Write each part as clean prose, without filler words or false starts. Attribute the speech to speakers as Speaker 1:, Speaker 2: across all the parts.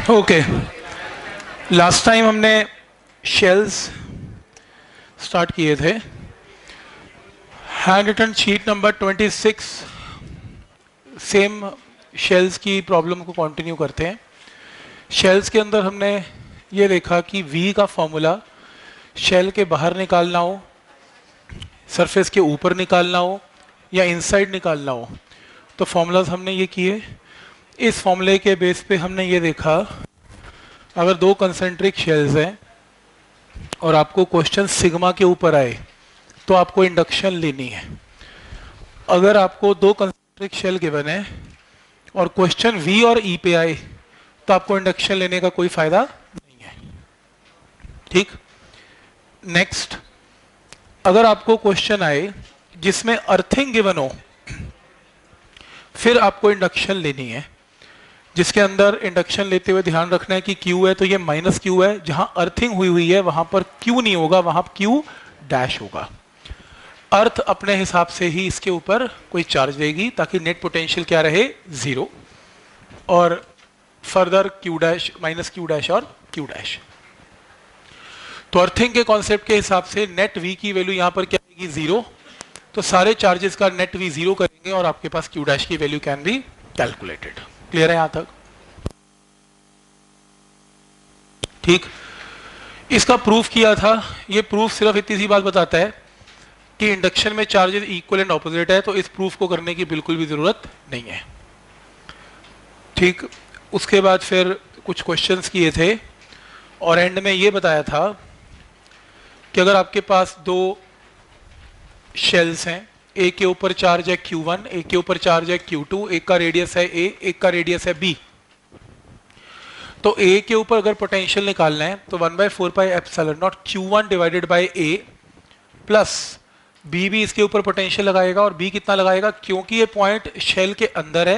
Speaker 1: Okay, last time हमने shells start किए थे। Hand written sheet number 26 same shells की प्रॉब्लम को कंटिन्यू करते हैं। शेल्स के अंदर हमने ये देखा कि V का फॉर्मूला शेल के बाहर निकालना हो, सरफेस के ऊपर निकालना हो या इनसाइड निकालना हो, तो फॉर्मूलाज हमने ये किए। इस फॉर्मूले के बेस पे हमने ये देखा, अगर दो कंसेंट्रिक शेल्स हैं और आपको क्वेश्चन सिग्मा के ऊपर आए तो आपको इंडक्शन लेनी है। अगर आपको दो कंसेंट्रिक शेल गिवन है और क्वेश्चन V और E पे आए तो आपको इंडक्शन लेने का कोई फायदा नहीं है। ठीक, नेक्स्ट, अगर आपको क्वेश्चन आए जिसमें अर्थिंग गिवन हो फिर आपको इंडक्शन लेनी है, जिसके अंदर इंडक्शन लेते हुए ध्यान रखना है कि Q है तो ये माइनस Q है, जहां अर्थिंग हुई है वहां पर Q नहीं होगा, वहां Q डैश होगा। अर्थ अपने हिसाब से ही इसके ऊपर कोई चार्ज देगी ताकि नेट पोटेंशियल क्या रहे, जीरो, और further Q dash minus Q dash और Q डैश। तो अर्थिंग के कॉन्सेप्ट के हिसाब से नेट V की वैल्यू यहां पर क्या आएगी, जीरो। तो सारे चार्जेस का नेट V जीरो करेंगे और आपके पास Q डैश की value can be calculated. Clear है यहां तक? ठीक, इसका प्रूफ किया था। ये प्रूफ सिर्फ इतनी सी बात बताता है कि इंडक्शन में चार्जेस इक्वल एंड ऑपोजिट है, तो इस प्रूफ को करने की बिल्कुल भी जरूरत नहीं है। ठीक, उसके बाद फिर कुछ क्वेश्चंस किए थे और एंड में ये बताया था कि अगर आपके पास दो शेल्स हैं, एक के ऊपर चार्ज है Q1, एक के ऊपर चार्ज है Q2, एक का रेडियस है A, एक का रेडियस है B, तो A के ऊपर अगर पोटेंशियल निकालना है तो 1/4 pi epsilon naught Q1 divided by A plus B भी इसके ऊपर पोटेंशियल लगाएगा, और B कितना लगाएगा, क्योंकि ये पॉइंट शेल के अंदर है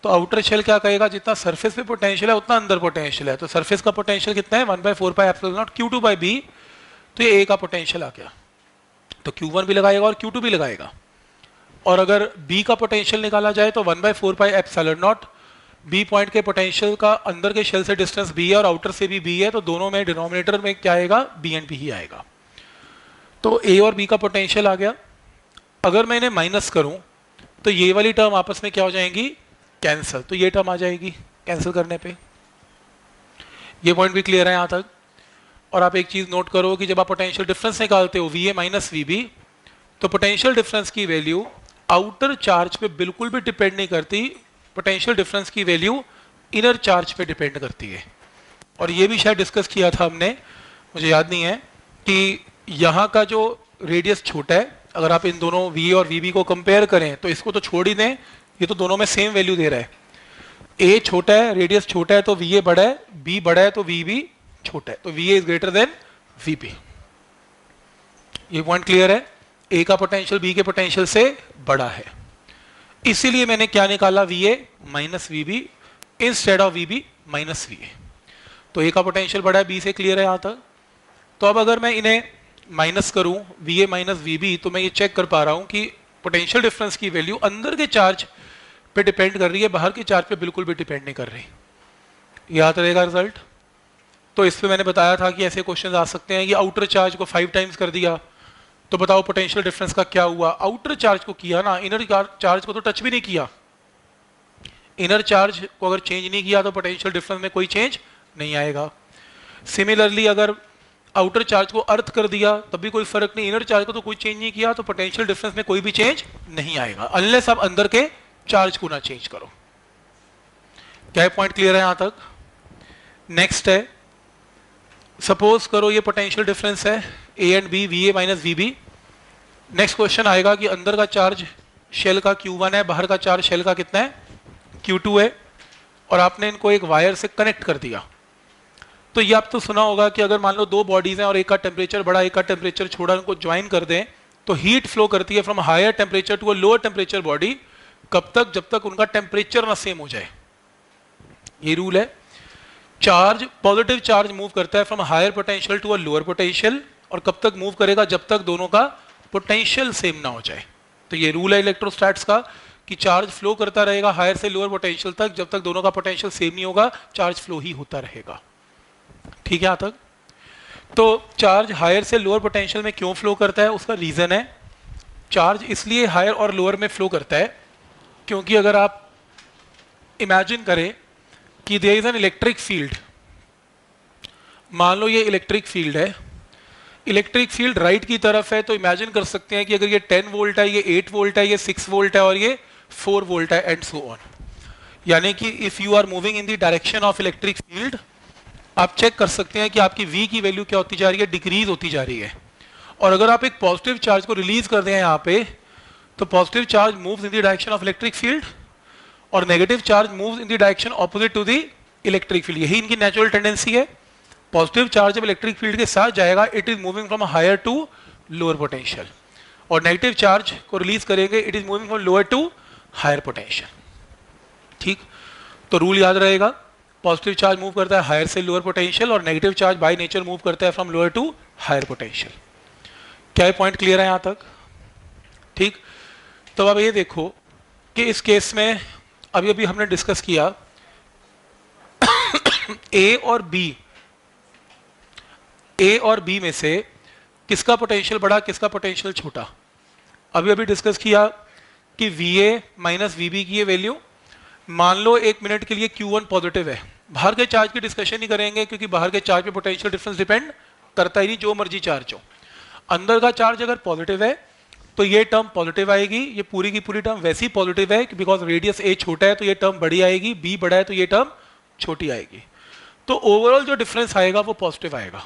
Speaker 1: तो आउटर शेल क्या कहेगा, जितना सरफेस पे पोटेंशियल है उतना अंदर पोटेंशियल है, तो सरफेस का पोटेंशियल कितना है, 1/4 pi epsilon naught Q2 by B, तो ये A का पोटेंशियल आ गया, तो Q1 भी लगाएगा और Q2 भी लगाएगा। और अगर B का पोटेंशियल निकाला जाए तो 1/4 pi epsilon not B point के पोटेंशियल का अंदर के शेल से डिस्टेंस B है और आउटर से भी B है, तो दोनों में डिनोमिनेटर में क्या आएगा, B एंड B ही आएगा। तो A और B का पोटेंशियल आ गया। अगर मैं इन्हें माइनस करूं तो ये वाली टर्म आपस में क्या हो जाएंगी, कैंसिल, तो ये टर्म आ जाएगी कैंसिल करने पे। ये पॉइंट भी क्लियर है यहां तक? और आप एक चीज नोट करो कि जब आप पोटेंशियल डिफरेंस निकालते हो VA माइनस VB, तो पोटेंशियल डिफरेंस की वैल्यू आउटर चार्ज पे बिल्कुल भी डिपेंड नहीं करती, पोटेंशियल डिफरेंस की वैल्यू इनर चार्ज पे डिपेंड करती है। और ये भी शायद डिस्कस किया था हमने, मुझे याद नहीं है, कि यहाँ का जो रेडियस छोटा है, अगर आप इन दोनों VA और VB को कंपेयर करें तो इसको तो छोड़ ही दें, ये तो दोनों में सेम वैल्यू दे रहा है। A छोटा है, रेडियस छोटा है तो VA बड़ा है, B बड़ा है तो VB छोटा है, तो VA is greater than VB। ये पॉइंट क्लियर है? A का पोटेंशियल B के पोटेंशियल से बड़ा है, इसीलिए मैंने क्या निकाला, VA minus VB instead of VB minus VA। तो A का पोटेंशियल बड़ा है B से, क्लियर है यहां तक? तो अब अगर मैं इन्हें माइनस करूं VA माइनस VB, तो मैं ये चेक कर पा रहा हूं कि पोटेंशियल डिफरेंस की वैल्यू अंदर के चार्ज पे डिपेंड कर रही है, बाहर के चार्ज पे बिल्कुल भी डिपेंड नहीं कर रही। याद रहेगा रिजल्ट? तो इस पे मैंने बताया था कि ऐसे क्वेश्चंस आ सकते हैं कि आउटर चार्ज को 5 टाइम्स कर दिया तो बताओ पोटेंशियल डिफरेंस का क्या हुआ। आउटर चार्ज को किया ना, इनर चार्ज को तो टच भी नहीं किया। इनर चार्ज को अगर चेंज नहीं किया तो पोटेंशियल डिफरेंस में कोई चेंज नहीं आएगा। सिमिलरली अगर आउटर चार्ज को अर्थ कर दिया तब भी कोई फर्क नहीं, इनर चार्ज को तो कोई चेंज नहीं किया, तो पोटेंशियल डिफरेंस में कोई भी चेंज नहीं आएगा अनलेस आप अंदर के चार्ज को ना चेंज करो। क्या पॉइंट क्लियर है यहां तक? नेक्स्ट है, सपोज करो ये पोटेंशियल डिफरेंस है A and B, VA minus VB। Next question आएगा कि अंदर का चार्ज शेल का Q1 है, बाहर का चार्ज शेल का कितना है, Q2 है, और आपने इनको एक वायर से कनेक्ट कर दिया। तो ये आप तो सुना होगा कि अगर मान लो दो बॉडीज हैं और एक का टेम्परेचर बढ़ा एक का टेम्परेचर छोड़ा, उनको ज्वाइन कर दें तो हीट फ्लो करती है from higher temperature to a lower temperature body, कब तक, जब तक उनका टेम्परेचर ना सेम हो जाए। ये रूल है। चार्ज, पॉजिटिव चार्ज मूव करता है from higher potential to a lower potential, और कब तक मूव करेगा, जब तक दोनों का पोटेंशियल सेम ना हो जाए। तो ये रूल है इलेक्ट्रोस्टैट्स का कि चार्ज फ्लो करता रहेगा हायर से लोअर पोटेंशियल तक, जब तक दोनों का पोटेंशियल सेम नहीं होगा चार्ज फ्लो ही होता रहेगा। ठीक है यहाँ तक? तो चार्ज हायर से लोअर पोटेंशियल में क्यों फ्लो करता है, उसका रीजन है, चार्ज इसलिए हायर और लोअर में फ्लो करता है क्योंकि अगर आप इमेजिन करें कि there is an electric field, मान लो ये इलेक्ट्रिक फील्ड है, इलेक्ट्रिक फील्ड राइट की तरफ है, तो इमेजिन कर सकते हैं कि अगर ये 10 वोल्ट है, ये 8 वोल्ट है, ये 6 वोल्ट है और ये 4 वोल्ट है एंड सो ऑन। यानी कि if you are moving in the direction of electric field, आप चेक कर सकते हैं कि आपकी V की वैल्यू क्या होती जा रही है, डिक्रीज होती जा रही है। और अगर आप एक पॉजिटिव चार्ज को रिलीज कर दें यहाँ पे, तो positive charge moves in the direction of electric field और negative charge moves in the direction opposite to the electric field. यही इनकी नेचुरल टेंडेंसी है। पॉजिटिव चार्ज जब इलेक्ट्रिक फील्ड के साथ जाएगा, it is moving from higher to lower potential, और negative charge को रिलीज करेंगे, it is moving from lower to higher potential. ठीक, तो रूल याद रहेगा, पॉजिटिव चार्ज मूव करता है हायर से लोअर पोटेंशियल और negative charge by nature move करता है from lower to higher potential. क्या ये पॉइंट क्लियर है यहां तक? ठीक, तो अब ये देखो कि इस केस में अभी अभी हमने डिस्कस किया ए और बी में से किसका पोटेंशियल बड़ा, किसका पोटेंशियल छोटा। अभी अभी डिस्कस किया कि VA माइनस VB की ये वैल्यू, मान लो एक मिनट के लिए Q1 पॉजिटिव है, बाहर के चार्ज की डिस्कशन नहीं करेंगे क्योंकि बाहर के चार्ज पे पोटेंशियल डिफरेंस डिपेंड करता ही नहीं, जो मर्जी चार्ज हो। अंदर का चार्ज अगर पॉजिटिव है तो ये टर्म पॉजिटिव आएगी, ये पूरी की पूरी टर्म वैसी पॉजिटिव है बिकॉज रेडियस A छोटा है तो ये टर्म बड़ी आएगी, B बड़ा है तो ये टर्म छोटी आएगी। तो ओवरऑल जो डिफरेंस आएगा वो पॉजिटिव आएगा।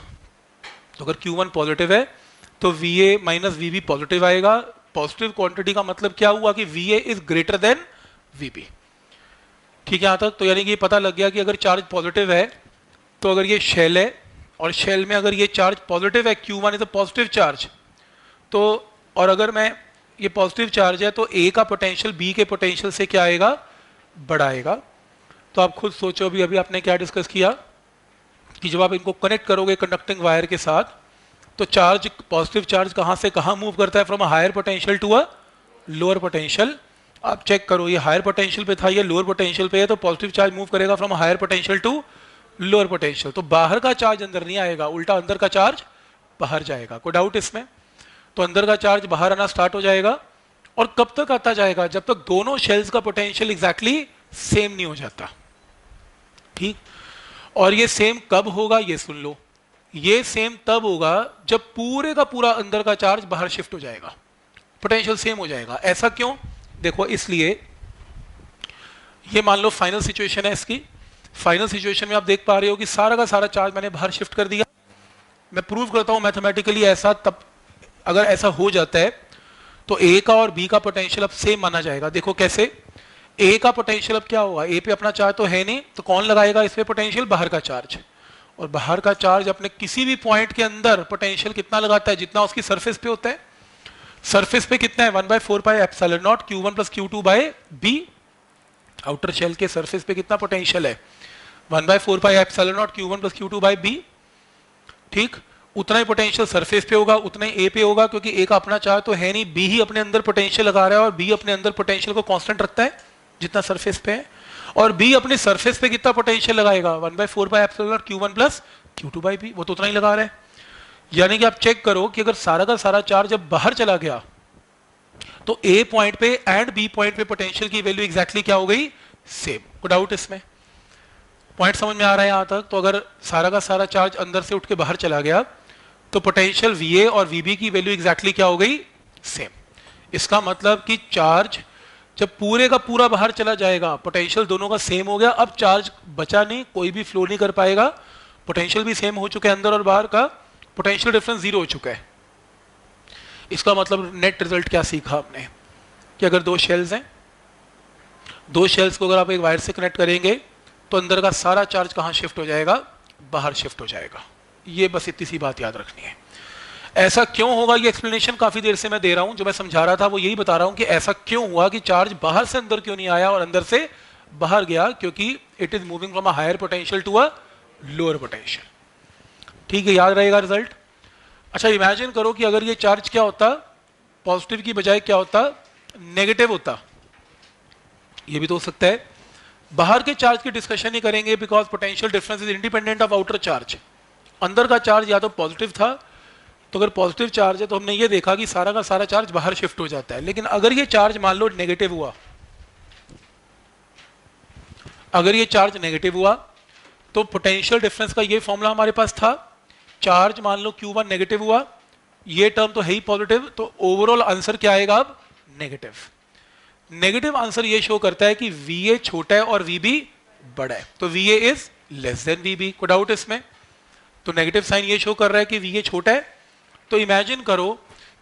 Speaker 1: तो अगर Q1 पॉजिटिव है तो VA माइनस VB पॉजिटिव आएगा। पॉजिटिव क्वांटिटी का मतलब क्या हुआ कि VA is greater than VB। ठीक है यहाँ तक? तो यानी कि ये पता लग गया कि अगर चार्ज पॉजिटिव है तो अगर ये शेल है और शेल में अगर ये चार्ज पॉजिटिव है, Q1 is a positive charge, तो और अगर मैं ये पॉजिटिव चार्ज है तो A का पोटेंशियल B के पोटेंशियल से क्या आएगा, बढ़ाएगा। तो आप खुद सोचो, अभी अभी आपने क्या डिस्कस किया कि जब आप इनको कनेक्ट करोगे कंडक्टिंग वायर के साथ तो चार्ज, पॉजिटिव चार्ज कहाँ से कहाँ मूव करता है, from higher potential to a lower potential. आप चेक करो, ये हायर पोटेंशियल पे था, ये लोअर पोटेंशियल पे है, तो पॉजिटिव चार्ज मूव करेगा from higher potential to lower potential. तो बाहर का चार्ज अंदर नहीं आएगा, उल्टा अंदर का चार्ज बाहर जाएगा। कोई डाउट इसमें? तो अंदर का चार्ज बाहर आना स्टार्ट हो जाएगा। और कब तक आता जाएगा, जब तक दोनों शेल्स का पोटेंशियल एग्जैक्टली सेम नहीं हो जाता। ठीक, और ये सेम कब होगा, ये सुन लो, ये सेम तब होगा जब पूरे का पूरा अंदर का चार्ज बाहर शिफ्ट हो जाएगा, पोटेंशियल सेम हो जाएगा। ऐसा क्यों? देखो, इसलिए ये मान लो फाइनल सिचुएशन है इसकी। फाइनल सिचुएशन में आप देख पा रहे हो कि सारा का सारा चार्ज मैंने बाहर शिफ्ट कर दिया। मैं प्रूव करता हूं मैथमेटिकली ऐसा, तब अगर ऐसा हो जाता है तो A का और B का पोटेंशियल अब सेम माना जाएगा। देखो कैसे, A का पोटेंशियल अब क्या होगा, A पे अपना चार्ज तो है नहीं, तो कौन लगाएगा इस पे पोटेंशियल, बाहर का चार्ज। और बाहर का चार्ज अपने किसी भी पॉइंट के अंदर पोटेंशियल कितना लगाता है, जितना उसकी सरफेस पे होता है। सरफेस पे कितना है, 1/4 pi epsilon naught Q1 plus Q2 by B। Outer shell के सरफेस पे कितना पोटेंशियल है, 1/4 pi epsilon naught Q1 plus Q2 by B। ठीक, उतना ही पोटेंशियल सरफेस पे होगा, उतना ही A पे होगा, क्योंकि A का अपना चार्ज तो है नहीं, B ही अपने अंदर पोटेंशियल लगा रहा है और B अपने अंदर पोटेंशियल को कांस्टेंट रखता है जितना सरफेस पे है। और B अपने सरफेस पे कितना पोटेंशियल लगाएगा, 1/4 pi epsilon naught Q1 plus Q2 by B, वो तो उतना ही लगा रहा है। यानी कि आप चेक करो कि अगर सारा का सारा चार्ज जब बाहर चला गया तो A पॉइंट पे एंड B पॉइंट पे पोटेंशियल की वैल्यू एग्जैक्टली क्या हो गई, सेम। कोई डाउट इसमें? पॉइंट समझ में आ रहा है यहां तक? तो अगर सारा का सारा चार्ज अंदर से उठ के बाहर चला गया तो पोटेंशियल VA और VB की वैल्यू एग्जैक्टली क्या हो गई, सेम। इसका मतलब कि चार्ज जब पूरे का पूरा बाहर चला जाएगा, पोटेंशियल दोनों का सेम हो गया, अब चार्ज बचा नहीं, कोई भी फ्लो नहीं कर पाएगा, पोटेंशियल भी सेम हो चुके हैं, अंदर और बाहर का पोटेंशियल डिफरेंस जीरो हो चुका है। इसका मतलब नेट रिजल्ट क्या सीखा हमने कि अगर दो शेल्स हैं, दो शेल्स को अगर आप एक वायर से कनेक्ट करेंगे तो अंदर का सारा चार्ज कहाँ शिफ्ट हो जाएगा, बाहर शिफ्ट हो जाएगा। ये बस इतनी सी बात याद रखनी है। ऐसा क्यों होगा, ये एक्सप्लेनेशन काफी देर से मैं दे रहा हूं, जो मैं समझा रहा था वो यही बता रहा हूं कि ऐसा क्यों हुआ कि चार्ज बाहर से अंदर क्यों नहीं आया और अंदर से बाहर गया, क्योंकि it is moving from a higher potential to a lower potential. ठीक है, याद रहेगा रिजल्ट। अच्छा, इमेजिन करो कि अगर ये चार्ज क्या होता, पॉजिटिव की बजाय क्या होता, नेगेटिव होता, ये भी तो हो सकता है। बाहर के चार्ज की डिस्कशन ही करेंगे because potential difference is independent of outer charge. अंदर का चार्ज या तो पॉजिटिव था, तो अगर पॉजिटिव चार्ज है तो हमने ये देखा कि सारा का सारा चार्ज बाहर शिफ्ट हो जाता है। लेकिन अगर ये चार्ज मान लो नेगेटिव हुआ, अगर ये चार्ज नेगेटिव हुआ तो पोटेंशियल डिफरेंस का ये फॉर्मूला हमारे पास था, चार्ज मान लो Q1 नेगेटिव हुआ, ये टर्म तो है ही पॉजिटिव, तो ओवरऑल आंसर क्या आएगा अब नेगेटिव। नेगेटिव आंसर ये शो करता है कि VA छोटा है और VB बड़ा है, तो VA is less than VB। कोई डाउट इसमें? तो नेगेटिव साइन ये शो कर रहा है कि VA छोटा है। तो इमेजिन करो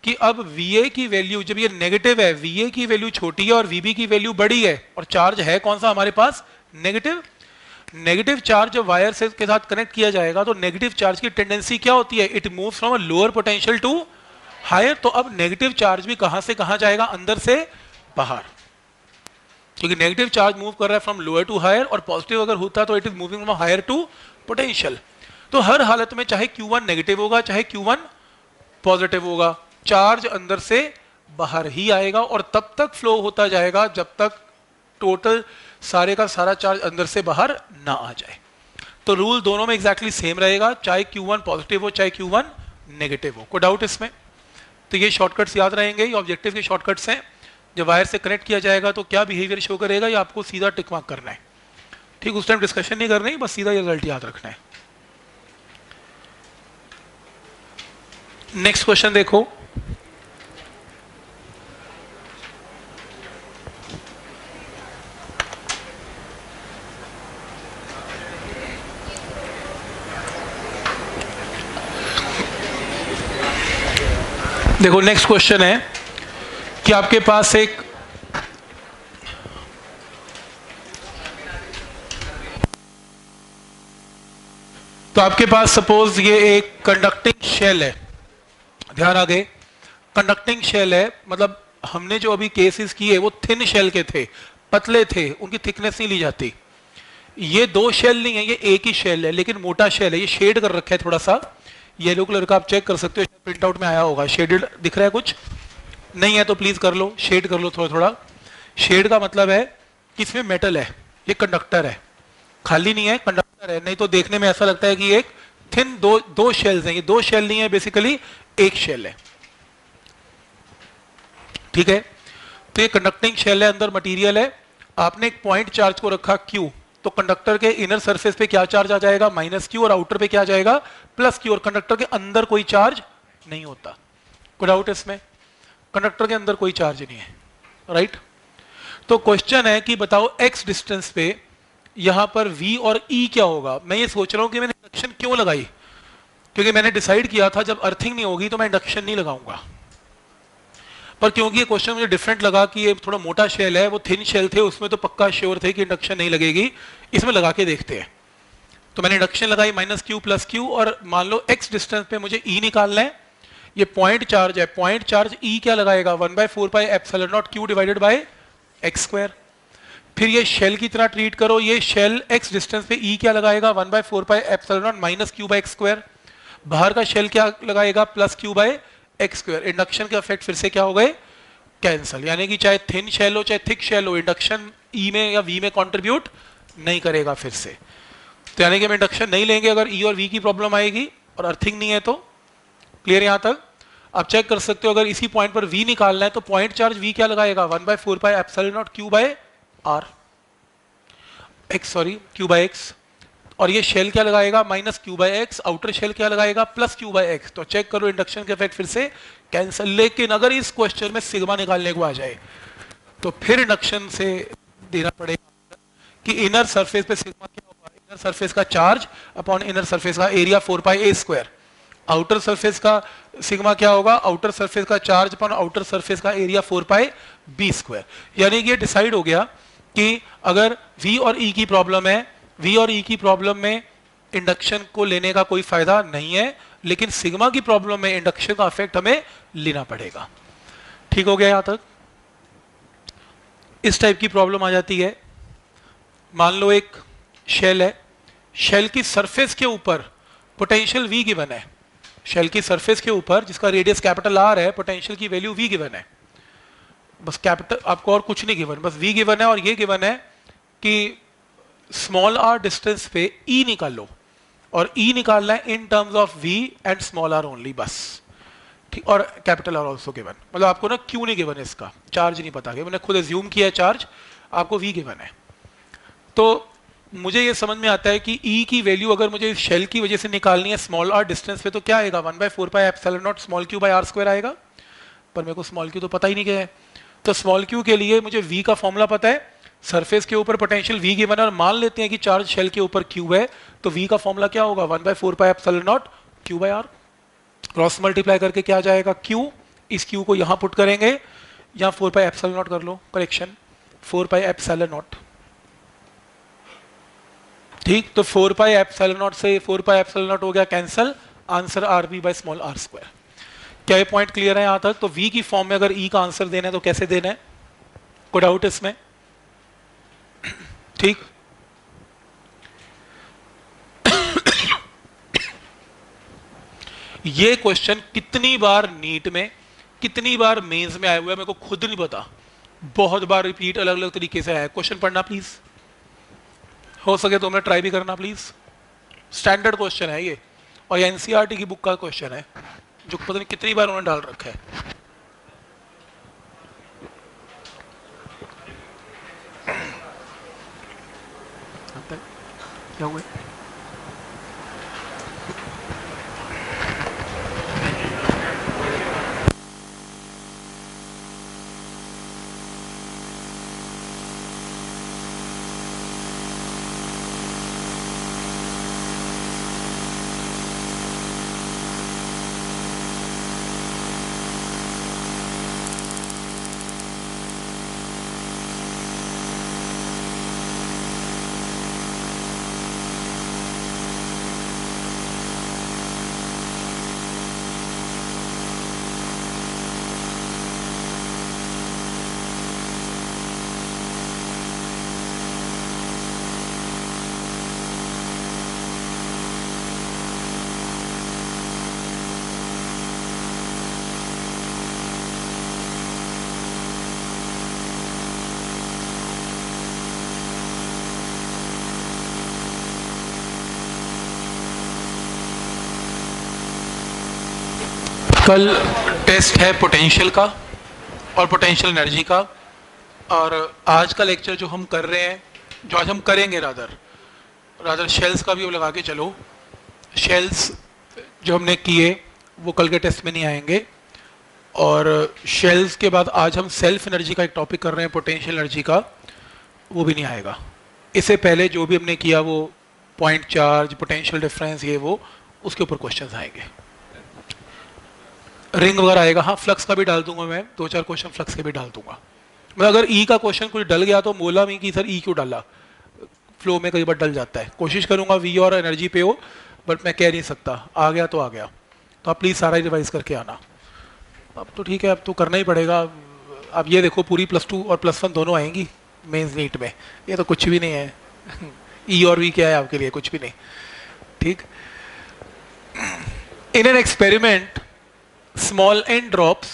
Speaker 1: कि अब VA की वैल्यू, जब ये नेगेटिव है, VA की वैल्यू छोटी है और VB की वैल्यू बड़ी है, और चार्ज है कौन सा हमारे पास नेगेटिव। नेगेटिव चार्ज जब वायर से के साथ कनेक्ट किया जाएगा तो नेगेटिव चार्ज की टेंडेंसी क्या होती है, it moves from a lower potential to higher. तो अब नेगेटिव चार्ज भी कहां से कहां जाएगा, अंदर से बाहर, क्योंकि नेगेटिव चार्ज मूव कर रहा है फ्रॉम लोअर टू हायर, और पॉजिटिव अगर होता तो it is moving from higher to potential. तो हर हालत में चाहे Q1 नेगेटिव होगा चाहे Q1 पॉजिटिव होगा, चार्ज अंदर से बाहर ही आएगा और तब तक फ्लो होता जाएगा जब तक टोटल सारे का सारा चार्ज अंदर से बाहर ना आ जाए। तो रूल दोनों में एग्जैक्टली सेम रहेगा, चाहे Q1 पॉजिटिव हो चाहे Q1 नेगेटिव हो। कोई डाउट इसमें? तो ये शॉर्टकट्स याद रहेंगे, ये ऑब्जेक्टिव के शॉर्टकट्स हैं। जब वायर से कनेक्ट किया जाएगा तो क्या बिहेवियर शो करेगा, ये आपको सीधा टिक मार्क करना है। ठीक, उस टाइम डिस्कशन नहीं करनी, बस सीधा ये रिजल्ट याद रखना है। नेक्स्ट क्वेश्चन देखो, देखो नेक्स्ट क्वेश्चन है कि आपके पास एक तो आपके पास सपोज ये एक कंडक्टिंग शेल है, ध्यान आ गए, कंडक्टिंग शेल है, मतलब हमने जो अभी केसेस किए वो थिन शेल के थे, पतले थे, उनकी थिकनेस नहीं ली जाती। ये दो शेल नहीं है, ये एक ही शेल है लेकिन मोटा शेल है, ये शेड कर रखा है थोड़ा सा येलो कलर का, आप चेक कर सकते हो, प्रिंट आउट में आया होगा, शेडेड दिख रहा है, कुछ नहीं है तो प्लीज कर लो, शेड कर लो थोड़ा थोड़ा। शेड का मतलब है कि इसमें मेटल है, ये कंडक्टर है, खाली नहीं है, कंडक्टर है, नहीं तो देखने में ऐसा लगता है कि एक थिन दो शेल्स हैं, ये दो शेल नहीं है, बेसिकली एक शेल है। ठीक है, तो ये कंडक्टिंग शेल है, अंदर मटेरियल है, आपने एक पॉइंट चार्ज को रखा Q, तो कंडक्टर के इनर सरफेस पे क्या चार्ज आ जाएगा -Q, और आउटर पे क्या जाएगा +Q, और कंडक्टर के अंदर कोई चार्ज नहीं होता। कोई डाउट इसमें? कंडक्टर के अंदर कोई चार्ज नहीं है, राइट। तो क्वेश्चन है कि बताओ x डिस्टेंस पे यहां पर V और E क्या होगा। मैं ये सोच रहा हूं कि मैंने इंडक्शन क्यों लगाई, क्योंकि मैंने डिसाइड किया था जब अर्थिंग नहीं होगी तो मैं इंडक्शन नहीं लगाऊंगा, पर क्योंकि ये क्वेश्चन मुझे डिफरेंट लगा कि ये थोड़ा मोटा शेल है, वो थिन शेल थे, उसमें तो पक्का श्योर थे कि इंडक्शन नहीं लगेगी, इसमें लगा के देखते हैं। तो मैंने इंडक्शन लगाई -Q +Q, और मान लो x डिस्टेंस पे मुझे E निकालना है, ये पॉइंट चार्ज है, पॉइंट चार्ज E क्या लगाएगा 1/4πε0 Q डिवाइडेड बाय x²। फिर ये शेल की तरह ट्रीट करो, ये शेल x डिस्टेंस पे E क्या लगाएगा 1/4πε0 -Q/x²। बाहर का शेल क्या लगाएगा +Q/x²। इंडक्शन के इफेक्ट फिर से क्या हो गए, कैंसिल, यानी कि चाहे थिन शेल हो चाहे थिक शेल हो, इंडक्शन E में या V में कंट्रीब्यूट नहीं करेगा फिर से। तो यानी कि हम इंडक्शन नहीं लेंगे अगर E और V की प्रॉब्लम आएगी और अर्थिंग नहीं है तो। क्लियर यहां तक? आप चेक कर सकते हो, अगर इसी पॉइंट पर V निकालना है तो पॉइंट चार्ज V क्या लगाएगा 1/4πε0 Q/r Q/x, और ये शेल क्या लगाएगा -Q/x, आउटर शेल क्या लगाएगा +Q/x। तो चेक करो इंडक्शन के इफेक्ट फिर से कैंसिल। लेकिन अगर इस क्वेश्चन में सिग्मा निकालने को आ जाए तो फिर इंडक्शन से देना पड़ेगा कि इनर सरफेस पे सिग्मा क्या होगा, इनर सरफेस का चार्ज अपॉन इनर सरफेस का एरिया 4πa²। आउटर सरफेस का सिग्मा क्या होगा, आउटर सरफेस का चार्ज अपॉन आउटर सरफेस का एरिया 4πb²। यानी कि ये डिसाइड हो गया कि अगर V और E की प्रॉब्लम है, V और E की प्रॉब्लम में इंडक्शन को लेने का कोई फायदा नहीं है, लेकिन सिग्मा की प्रॉब्लम में इंडक्शन का इफेक्ट हमें लेना पड़ेगा। ठीक हो गया यहां तक? इस टाइप की प्रॉब्लम आ जाती है, मान लो एक शेल है, शेल की सरफेस के ऊपर पोटेंशियल V गिवन है, शेल की सरफेस के ऊपर जिसका रेडियस R है, पोटेंशियल की वैल्यू V गिवन है। बस कैपिटल, आपको और कुछ नहीं गिवन, बस v गिवन है और ये गिवन है कि स्मॉल r डिस्टेंस पे e निकालो और e निकालना है in terms of v and small r only, बस ठीक। और कैपिटल आर ऑल्सो गिवन, मतलब आपको ना क्यों नहीं गिवन है, इसका चार्ज नहीं पता, मैंने खुद एज्यूम किया है चार्ज, आपको v गिवन है। तो मुझे ये समझ में आता है कि e की वैल्यू अगर मुझे शेल की वजह से निकालनी है स्मॉल r डिस्टेंस पे, तो क्या आएगा 1/4 pi epsilon naught small q by r square आएगा, पर मेरे को स्मॉल q तो पता ही नहीं क्या है। तो स्मॉल q के लिए मुझे v का फॉर्मूला पता है, सरफेस के ऊपर पोटेंशियल v गिवन है और मान लेते हैं कि चार्ज शेल के ऊपर q है, तो v का फॉर्मूला क्या होगा 1/4 pi epsilon naught q by r, cross multiply करके क्या आ जाएगा q, इस q को यहां पुट करेंगे, यहां 4 पाई एप्सिलॉन नॉट कर लो, करेक्शन 4 पाई एप्सिलॉन नॉट, ठीक। तो 4 पाई एप्सिलॉन नॉट से 4 पाई एप्सिलॉन नॉट हो गया cancel, answer RB by small r square. क्या ये पॉइंट क्लियर है यहां तक? तो v की फॉर्म में अगर e का आंसर देना है तो कैसे देना है, कोई डाउट इसमें? ठीक, ये क्वेश्चन कितनी बार नीट में, कितनी बार मेंस में आया हुआ है मेरे को खुद नहीं पता, बहुत बार रिपीट अलग अलग तरीके से आया है। क्वेश्चन पढ़ना प्लीज, हो सके तो मैं ट्राई भी करना प्लीज, स्टैंडर्ड क्वेश्चन है ये, और ये एनसीईआरटी की बुक का क्वेश्चन है जो पता नहीं कितनी बार उन्होंने डाल रखा है। क्या हुआ? कल टेस्ट है पोटेंशियल का और पोटेंशियल एनर्जी का, और आज का लेक्चर जो हम कर रहे हैं, जो आज हम करेंगे रादर शेल्स का भी वो लगा के चलो, शेल्स जो हमने किए वो कल के टेस्ट में नहीं आएंगे, और शेल्स के बाद आज हम सेल्फ एनर्जी का एक टॉपिक कर रहे हैं पोटेंशियल एनर्जी का, वो भी नहीं आएगा। इससे पहले जो भी हमने किया वो पॉइंट चार्ज, पोटेंशियल डिफरेंस, ये वो उसके ऊपर क्वेश्चंस आएंगे, रिंग वगैरह आएगा। हाँ, फ्लक्स का भी डाल दूंगा मैं, 2-4 क्वेश्चन फ्लक्स के भी डाल दूंगा। मतलब अगर ई का क्वेश्चन कुछ डल गया तो बोला नहीं कि सर ई क्यों डाला, फ्लो में कई बार डल जाता है, कोशिश करूंगा वी और एनर्जी पे हो, बट मैं कह नहीं सकता, आ गया तो आ गया, तो आप प्लीज़ सारा रिवाइज करके आना। अब तो ठीक है, अब तो करना ही पड़ेगा। अब ये देखो पूरी +2 और +1 दोनों आएंगी मेंस नीट में, ये तो कुछ भी नहीं है। ई और वी क्या है आपके लिए, कुछ भी नहीं, ठीक। In an experiment small n drops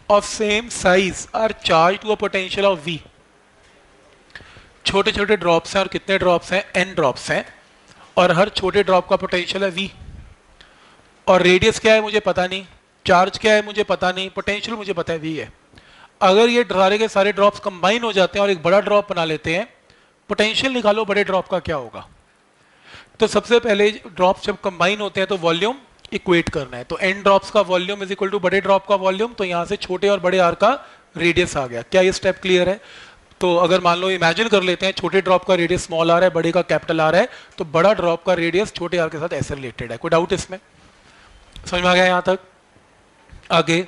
Speaker 1: of same size are charged to a potential of v। छोटे छोटे ड्रॉप्स हैं, और कितने ड्रॉप्स हैं, n ड्रॉप्स हैं, और हर छोटे ड्रॉप का पोटेंशियल है v, और रेडियस क्या है मुझे पता नहीं, चार्ज क्या है मुझे पता नहीं, पोटेंशियल मुझे पता है v है। अगर ये सारे के सारे ड्रॉप्स कंबाइन हो जाते हैं और एक बड़ा ड्रॉप बना लेते हैं, पोटेंशियल निकालो बड़े ड्रॉप का क्या होगा। तो सबसे पहले ड्रॉप्स जब कंबाइन होते हैं तो वॉल्यूम इक्वेट करना है, तो एन ड्रॉप्स का वॉल्यूम इज इक्वल टू बड़े ड्रॉप का वॉल्यूम, तो यहां से छोटे और बड़े आर का रेडियस आ गया। क्या ये स्टेप क्लियर है? तो अगर मान लो इमेजिन कर लेते हैं छोटे ड्रॉप का रेडियस स्मॉल आर है, बड़े का कैपिटल आर है, तो बड़ा ड्रॉप का रेडियस छोटे आर के साथ ऐसे रिलेटेड है। कोई डाउट इसमें? समझ में आ गया यहां तक? आगे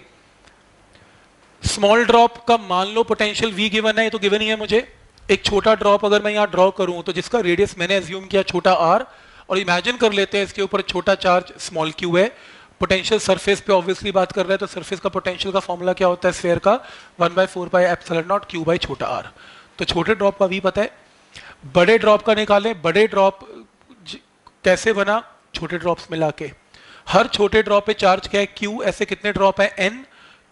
Speaker 1: स्मॉल ड्रॉप का मान लो पोटेंशियल v गिवन है, तो गिवन ही है मुझे। एक छोटा ड्रॉप अगर मैं यहाँ ड्रॉ करूं तो जिसका रेडियस मैंने एज्यूम किया छोटा r, और इमेजिन कर लेते हैं इसके ऊपर छोटा चार्ज स्मॉल q है, पोटेंशियल सरफेस पे ऑब्वियसली बात कर रहे हैं, तो सरफेस का पोटेंशियल का फॉर्मूला क्या होता है स्फीयर का, 1/4 pi epsilon naught q by छोटा r। तो छोटे ड्रॉप का v पता है, बड़े ड्रॉप का निकालें। बड़े ड्रॉप कैसे बना, छोटे ड्रॉप्स मिला के, हर छोटे ड्रॉप पे चार्ज क्या है q, ऐसे कितने ड्रॉप है n,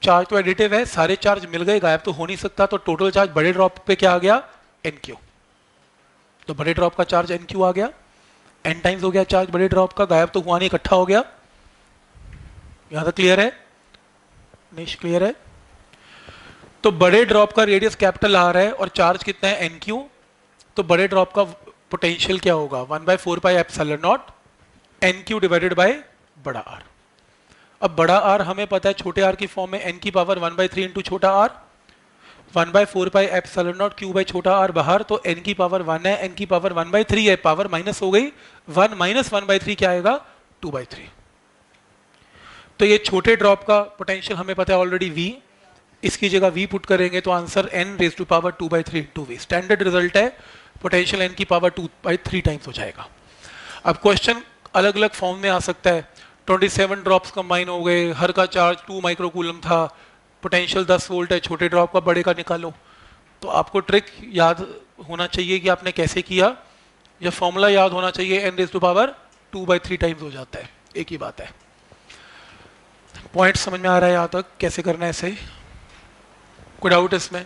Speaker 1: चार्ज तो एडिटिव है, सारे चार्ज मिल गए, गायब तो हो नहीं सकता, तो टोटल चार्ज बड़े ड्रॉप पे क्या आ गया, एन क्यू। तो बड़े ड्रॉप का चार्ज एन क्यू आ गया, एन टाइम्स हो गया चार्ज बड़े ड्रॉप का, गायब तो हुआ नहीं, इकट्ठा हो गया। यहां तक क्लियर है? नहीं क्लियर है? तो बड़े ड्रॉप का रेडियस कैपिटल आर है और चार्ज कितना है, एन क्यू। तो बड़े ड्रॉप का पोटेंशियल क्या होगा, 1/4πε0 एन क्यू डिवाइडेड बाय बड़ा आर। अब बड़ा आर हमें पता है छोटे आर की फॉर्म में n की पावर 1/3 इंटू छोटा आर, 1/4πε0 क्यू बाई छोटा आर बाहर, तो n की पावर 1 है, n की पावर 1/3 है, पावर माइनस हो गई, 1 माइनस 1/3 क्या आएगा, 2/3। तो ये छोटे ड्रॉप का पोटेंशियल हमें पता है ऑलरेडी v, इसकी जगह v पुट करेंगे तो answer n raise to power 2/3 into v। Standard result है, पोटेंशियल n की पावर 2/3 टाइम्स हो जाएगा। अब क्वेश्चन अलग अलग फॉर्म में आ सकता है, 27 ड्रॉप्स कंबाइन हो गए, हर का चार्ज 2 माइक्रोकूलम था, पोटेंशियल 10 वोल्ट है, छोटे ड्रॉप का बड़े का निकालो। तो आपको ट्रिक याद होना चाहिए कि आपने कैसे किया, या फॉर्मूला याद होना चाहिए, n raise to power 2/3 times हो जाता है, एक ही बात है। पॉइंट समझ में आ रहा है यहाँ तक, कैसे करना है ऐसे? कोई डाउट इसमें?